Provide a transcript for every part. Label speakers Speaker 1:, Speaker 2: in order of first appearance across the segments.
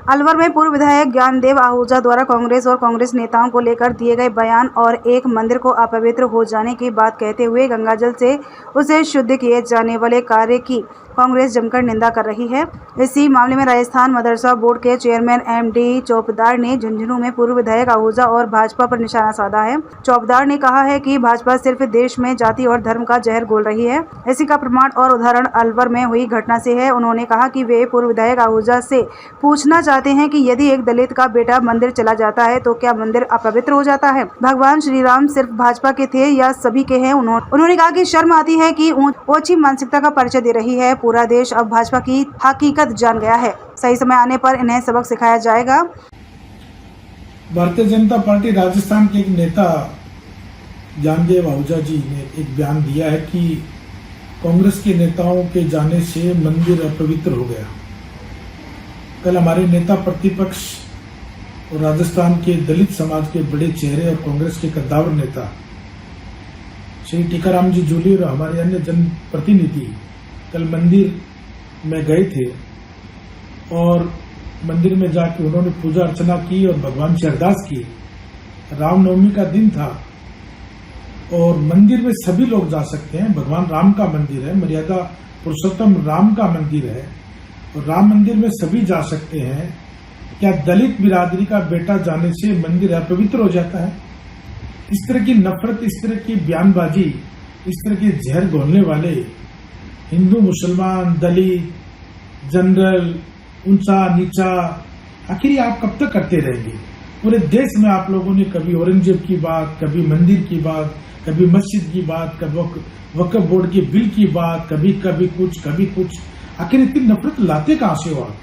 Speaker 1: अलवर में पूर्व विधायक ज्ञानदेव आहूजा द्वारा कांग्रेस और कांग्रेस नेताओं को लेकर दिए गए बयान और एक मंदिर को अपवित्र हो जाने की बात कहते हुए गंगाजल से उसे शुद्ध किए जाने वाले कार्य की कांग्रेस जमकर निंदा कर रही है। इसी मामले में राजस्थान मदरसा बोर्ड के चेयरमैन एमडी चौपदार ने झुंझुनू में पूर्व विधायक आहूजा और भाजपा पर निशाना साधा है। चौपदार ने कहा है कि भाजपा सिर्फ देश में जाति और धर्म का जहर घोल रही है। इसी का प्रमाण और उदाहरण अलवर में हुई घटना से है। उन्होंने कहा कि वे पूर्व विधायक आहूजा से पूछना चाहते हैं कि यदि एक दलित का बेटा मंदिर चला जाता है तो क्या मंदिर अपवित्र हो जाता है? भगवान श्री राम सिर्फ भाजपा के थे या सभी के हैं? उन्होंने कहा कि शर्म आती है कि ओछी मानसिकता का परिचय दे रही है। पूरा देश अब भाजपा की हकीकत जान गया है। सही समय आने पर इन्हें सबक सिखाया जाएगा।
Speaker 2: भारतीय जनता पार्टी राजस्थान के एक नेता ज्ञानदेव आहूजा जी ने एक बयान दिया है कि कांग्रेस के नेताओं के जाने से मंदिर अपवित्र हो गया। कल हमारे नेता प्रतिपक्ष और राजस्थान के दलित समाज के बड़े चेहरे और कांग्रेस के कद्दावर नेता श्री टीकाराम जी जूली और हमारे अन्य जनप्रतिनिधि कल मंदिर में गए थे और मंदिर में जाकर उन्होंने पूजा अर्चना की और भगवान से अरदास की। रामनवमी का दिन था और मंदिर में सभी लोग जा सकते हैं। भगवान राम का मंदिर है, मर्यादा पुरुषोत्तम राम का मंदिर है और राम मंदिर में सभी जा सकते हैं। क्या दलित बिरादरी का बेटा जाने से मंदिर अपवित्र हो जाता है? इस तरह की नफरत, इस तरह की बयानबाजी, इस तरह के जहर घोलने वाले हिंदू, मुसलमान, दलित, जनरल, ऊंचा नीचा, आखिर आप कब तक करते रहेंगे? पूरे देश में आप लोगों ने कभी औरंगजेब की बात, कभी मंदिर की बात, कभी मस्जिद की बात, कभी वक्फ बोर्ड के बिल की बात, कभी कुछ। आखिर इतनी नफरत लाते कहां से हो आप?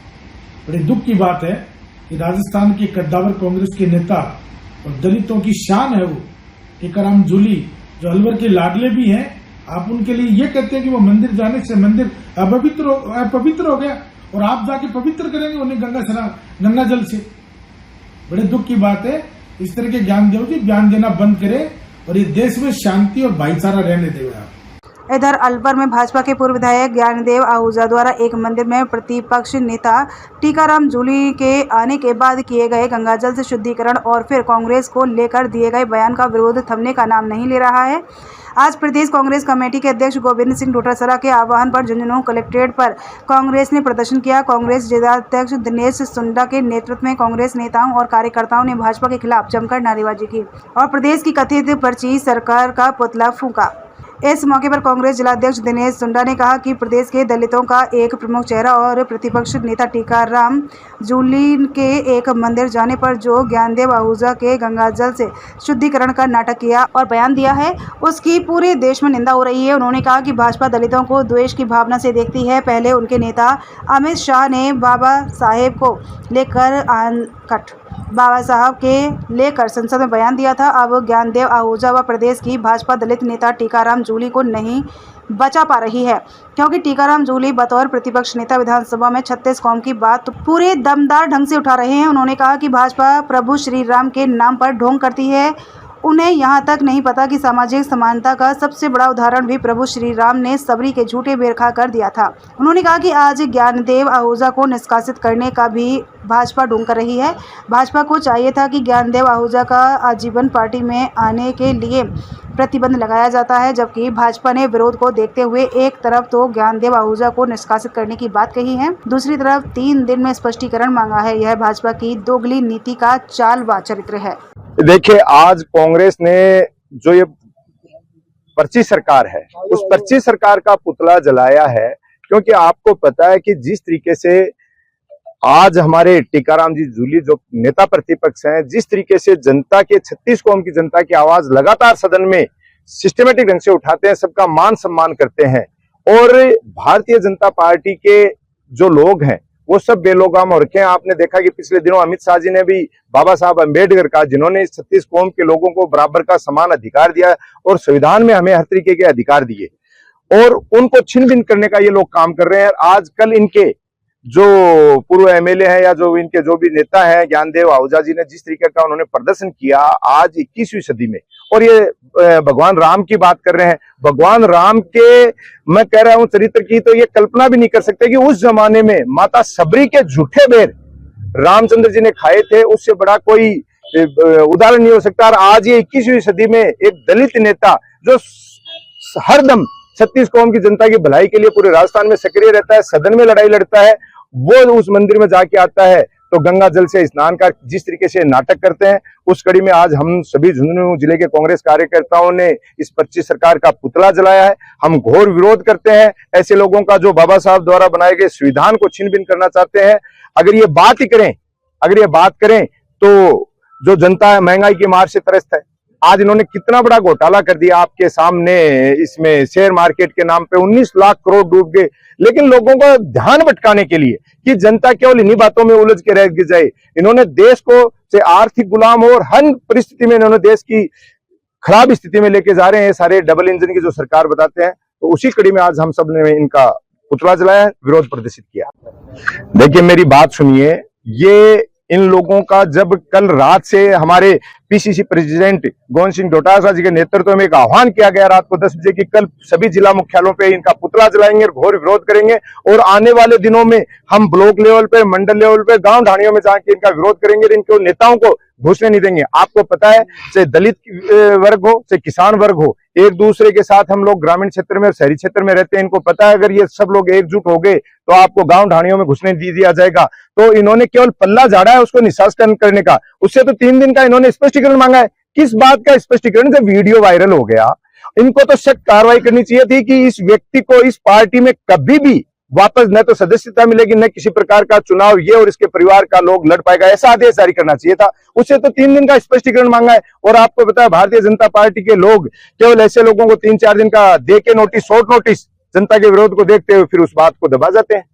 Speaker 2: बड़े दुख की बात है कि राजस्थान के कद्दावर कांग्रेस के नेता और दलितों की शान है वो टीकाराम जूली, जो अलवर के लाडले भी हैं, आप उनके लिए ये कहते हैं कि वो मंदिर जाने से मंदिर अपवित्र हो गया और आप जाके पवित्र करेंगे उन्हें गंगा जल से। बड़े दुख की बात है। इस तरह के ज्ञानदेव जी बयान देना बंद करें और ये देश में शांति और भाईचारा रहने दें आप।
Speaker 1: इधर अलवर में भाजपा के पूर्व विधायक ज्ञानदेव आहूजा द्वारा एक मंदिर में प्रतिपक्ष नेता टीकाराम जूली के आने के बाद किए गए गंगाजल से शुद्धिकरण और फिर कांग्रेस को लेकर दिए गए बयान का विरोध थमने का नाम नहीं ले रहा है। आज प्रदेश कांग्रेस कमेटी के अध्यक्ष गोविंद सिंह डोटासरा के आह्वान पर झुंझुनू कलेक्ट्रेट पर कांग्रेस ने प्रदर्शन किया। कांग्रेस जिलाध्यक्ष दिनेश सुंडा के नेतृत्व में कांग्रेस नेताओं और कार्यकर्ताओं ने भाजपा के खिलाफ जमकर नारेबाजी की और प्रदेश की कथित पर्ची सरकार का पुतला फूंका। इस मौके पर कांग्रेस जिलाध्यक्ष दिनेश सुंडा ने कहा कि प्रदेश के दलितों का एक प्रमुख चेहरा और प्रतिपक्ष नेता टीकाराम जूली के एक मंदिर जाने पर जो ज्ञानदेव आहूजा के गंगाजल से शुद्धिकरण का नाटक किया और बयान दिया है, उसकी पूरे देश में निंदा हो रही है। उन्होंने कहा कि भाजपा दलितों को द्वेष की भावना से देखती है। पहले उनके नेता अमित शाह ने बाबा साहब के लेकर संसद में बयान दिया था। अब ज्ञानदेव आहूजा व प्रदेश की भाजपा दलित नेता टीकाराम जूली को नहीं बचा पा रही है, क्योंकि टीकाराम जूली बतौर प्रतिपक्ष नेता विधानसभा में 36 कौम की बात पूरे दमदार ढंग से उठा रहे हैं। उन्होंने कहा कि भाजपा प्रभु श्री राम के नाम पर ढोंग करती है। उन्हें यहाँ तक नहीं पता कि सामाजिक समानता का सबसे बड़ा उदाहरण भी प्रभु श्री राम ने सबरी के झूठे बेरखा कर दिया था। उन्होंने कहा कि आज ज्ञानदेव आहूजा को निष्कासित करने का भी भाजपा ढोंग कर रही है। भाजपा को चाहिए था कि ज्ञानदेव आहूजा का आजीवन पार्टी में आने के लिए प्रतिबंध लगाया जाता है, जबकि भाजपा ने विरोध को देखते हुए एक तरफ तो ज्ञानदेव आहूजा को निष्कासित करने की बात कही है, दूसरी तरफ 3 दिन में स्पष्टीकरण मांगा है। यह भाजपा की दोगली नीति का चाल व चरित्र है।
Speaker 3: देखिए, आज कांग्रेस ने जो ये पर्ची सरकार है, उस पर्ची सरकार का पुतला जलाया है, क्योंकि आपको पता है कि जिस तरीके से आज हमारे टीकाराम जी जूली जो नेता प्रतिपक्ष हैं, जिस तरीके से जनता के 36 कौम की जनता की आवाज लगातार सदन में सिस्टमेटिक ढंग से उठाते हैं, सबका मान सम्मान करते हैं और भारतीय जनता पार्टी के जो लोग हैं वो सब बेलोगाम हो रखे हैं। आपने देखा कि पिछले दिनों अमित शाह जी ने भी बाबा साहब अम्बेडकर का, जिन्होंने 36 कौम के लोगों को बराबर का समान अधिकार दिया और संविधान में हमें हर तरीके के अधिकार दिए, और उनको छिन भिन करने का ये लोग काम कर रहे हैं। आजकल इनके जो पूर्व एमएलए हैं या जो इनके जो भी नेता हैं, ज्ञानदेव आहूजा जी ने जिस तरीके का उन्होंने प्रदर्शन किया आज 21वीं सदी में, और ये भगवान राम की बात कर रहे हैं। भगवान राम के मैं कह रहा हूं चरित्र की तो ये कल्पना भी नहीं कर सकते कि उस जमाने में माता सबरी के झूठे बेर रामचंद्र जी ने खाए थे उससे बड़ा कोई उदाहरण नहीं हो सकता। और आज ये 21वीं सदी में एक दलित नेता जो हरदम 36 कौम की जनता की भलाई के लिए पूरे राजस्थान में सक्रिय रहता है, सदन में लड़ाई लड़ता है, वो उस मंदिर में जाके आता है तो गंगा जल से स्नान का जिस तरीके से नाटक करते हैं, उस कड़ी में आज हम सभी झुंझुनू जिले के कांग्रेस कार्यकर्ताओं ने इस 25 सरकार का पुतला जलाया है। हम घोर विरोध करते हैं ऐसे लोगों का जो बाबा साहब द्वारा बनाए गए संविधान को छीन बीन करना चाहते हैं। अगर ये बात करें तो जो जनता महंगाई की मार से त्रस्त है, आज इन्होंने कितना बड़ा घोटाला कर दिया आपके सामने। इसमें शेयर मार्केट के नाम पे 19 लाख करोड़ डूब गए, लेकिन लोगों का ध्यान भटकाने के लिए कि जनता केवल इन्हीं बातों में उलझ के रह जाए, इन्होंने देश को से आर्थिक गुलाम हो और हर परिस्थिति में इन्होंने देश की खराब स्थिति में लेके जा रहे हैं। सारे डबल इंजन की जो सरकार बताते हैं, तो उसी कड़ी में आज हम सब ने इनका पुतला जलाया, विरोध प्रदर्शित किया। देखिए मेरी बात सुनिए, ये इन लोगों का जब कल रात से हमारे पीसीसी प्रेसिडेंट गोविंद सिंह डोटासरा जी के नेतृत्व में एक आह्वान किया गया रात को 10 बजे कि कल सभी जिला मुख्यालयों पे इनका पुतला जलाएंगे और घोर विरोध करेंगे, और आने वाले दिनों में हम ब्लॉक लेवल पे, मंडल लेवल पे, गांव ढाणियों में जाके इनका विरोध करेंगे, इनके नेताओं को घुसने नहीं देंगे। आपको पता है, चाहे दलित वर्ग हो चाहे किसान वर्ग हो, एक दूसरे के साथ हम लोग ग्रामीण क्षेत्र में और शहरी क्षेत्र में रहते हैं। इनको पता है अगर ये सब लोग एकजुट हो गए तो आपको गांव ढाणियों में घुसने दिया जाएगा। तो इन्होंने केवल पल्ला झाड़ा है उसको निष्कासन करने का, उससे तो 3 दिन का इन्होंने स्पष्टीकरण मांगा है। किस बात का स्पष्टीकरण? जब वीडियो वायरल हो गया, इनको तो सख्त कार्रवाई करनी चाहिए थी कि इस व्यक्ति को इस पार्टी में कभी भी वापस न तो सदस्यता मिलेगी न किसी प्रकार का चुनाव ये और इसके परिवार का लोग लड़ पाएगा, ऐसा आदेश जारी करना चाहिए था। उससे तो 3 दिन का स्पष्टीकरण मांगा है। और आपको पता है भारतीय जनता पार्टी के लोग केवल ऐसे लोगों को 3-4 दिन का दे के नोटिस, शॉर्ट नोटिस, जनता के विरोध को देखते हुए फिर उस बात को दबा जाते हैं।